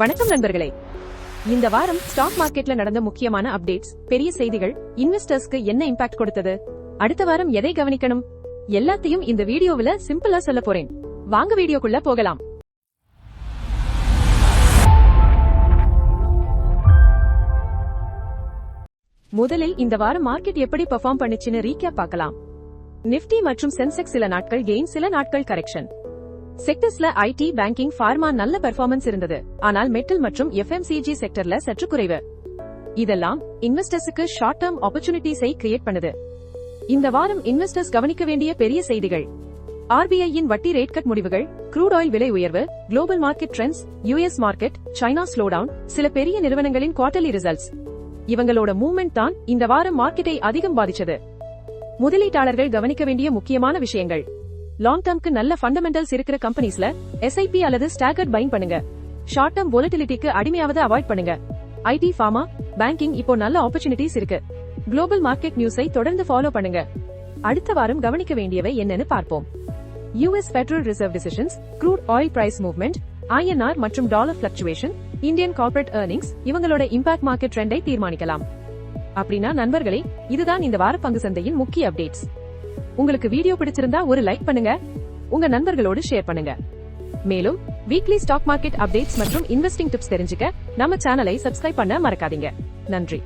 வணக்கம் நண்பர்களே. இந்த வாரம் ஸ்டாக் மார்க்கெட்ல நடந்த முக்கியமான அப்டேட்ஸ், பெரிய செய்திகள், இன்வெஸ்டர்ஸ்க்கு என்ன இம்பாக்ட் கொடுத்தது, அடுத்த வாரம் எதை கவனிக்கணும், எல்லாத்தையும் இந்த வீடியோவில் சிம்பிளா சொல்ல போறேன். வாங்க வீடியோக்குள்ள போகலாம். முதலில் இந்த வாரம் மார்க்கெட் எப்படி பெர்ஃபார்ம் பண்ணுச்சுன்னு ரீகேப் பார்க்கலாம். நிப்டி மற்றும் சென்செக்ஸ் சில நாட்கள் கெயின், சில நாட்கள் கரெக்ஷன். செக்டர்ஸ்ல ஐடி, பேங்கிங், பார்மா நல்ல பெர்ஃபார்மன்ஸ் இருந்தது. ஆனால் மெட்டல் மற்றும் எஃப்எம்சிஜி செக்டர்ல சற்று குறைவு. இதெல்லாம் இன்வெஸ்டர்ஸுக்கு ஷார்ட் டர்ம் ஆப்பர்ச்சுனிட்டிஸை கிரியேட் பண்ணுது. இந்த வாரம் இன்வெஸ்டர்ஸ் கவனிக்க வேண்டிய பெரிய செய்திகள்: ஆர்பிஐயின் வட்டி ரேட் கட் முடிவுகள், க்ரூட் ஆயில் விலை உயர்வு, global market trends, US market, China slowdown, சில பெரிய நிறுவனங்களின் குவார்டர்லி ரிசல்ட்ஸ். இவங்களோட மூவ்மெண்ட் தான் இந்த வாரம் மார்க்கெட்டை அதிகம் பாதிச்சது. முதலீட்டாளர்கள் கவனிக்க வேண்டிய முக்கியமான விஷயங்கள்: லாங் டர்ம்க்கு நல்ல ஃபண்டமெண்டல்ஸ் இருக்கிற கம்பெனிஸ்ல எஸ்ஐபி அல்லது ஸ்டாகர்ட் பைங் பண்ணுங்க. ஷார்ட் டர்ம் வோலட்டிலிட்டிக்கு அடிமையாவது அவாய்ட் பண்ணுங்க. ஐடி, ஃபார்மா, பேங்கிங் இப்போ நல்ல ஆப்பர்ச்சுனிட்டிஸ் இருக்கு. குளோபல் மார்க்கெட் நியூஸை தொடர்ந்து ஃபாலோ பண்ணுங்க. அடுத்த வாரம் கவனிக்க வேண்டியவை என்னன்னு பார்ப்போம். US federal reserve decisions, crude oil price movement, INR மற்றும் dollar fluctuation, Indian corporate earnings இவங்களோட இம்பாக்ட் மார்க்கெட் ட்ரெண்டை தீர்மானிக்கலாம். அப்படின்னா நண்பர்களே, இதுதான் இந்த வார பங்கு சந்தையின் முக்கிய அப்டேட்ஸ். உங்களுக்கு வீடியோ பிடிச்சிருந்தா ஒரு லைக் பண்ணுங்க, உங்க நண்பர்களோடு ஷேர் பண்ணுங்க. மேலும் வீக்லி ஸ்டாக் மார்க்கெட் அப்டேட்ஸ் மற்றும் இன்வெஸ்டிங் டிப்ஸ் தெரிஞ்சுக்க நம்ம சேனலை சப்ஸ்கிரைப் பண்ண மறக்காதீங்க. நன்றி.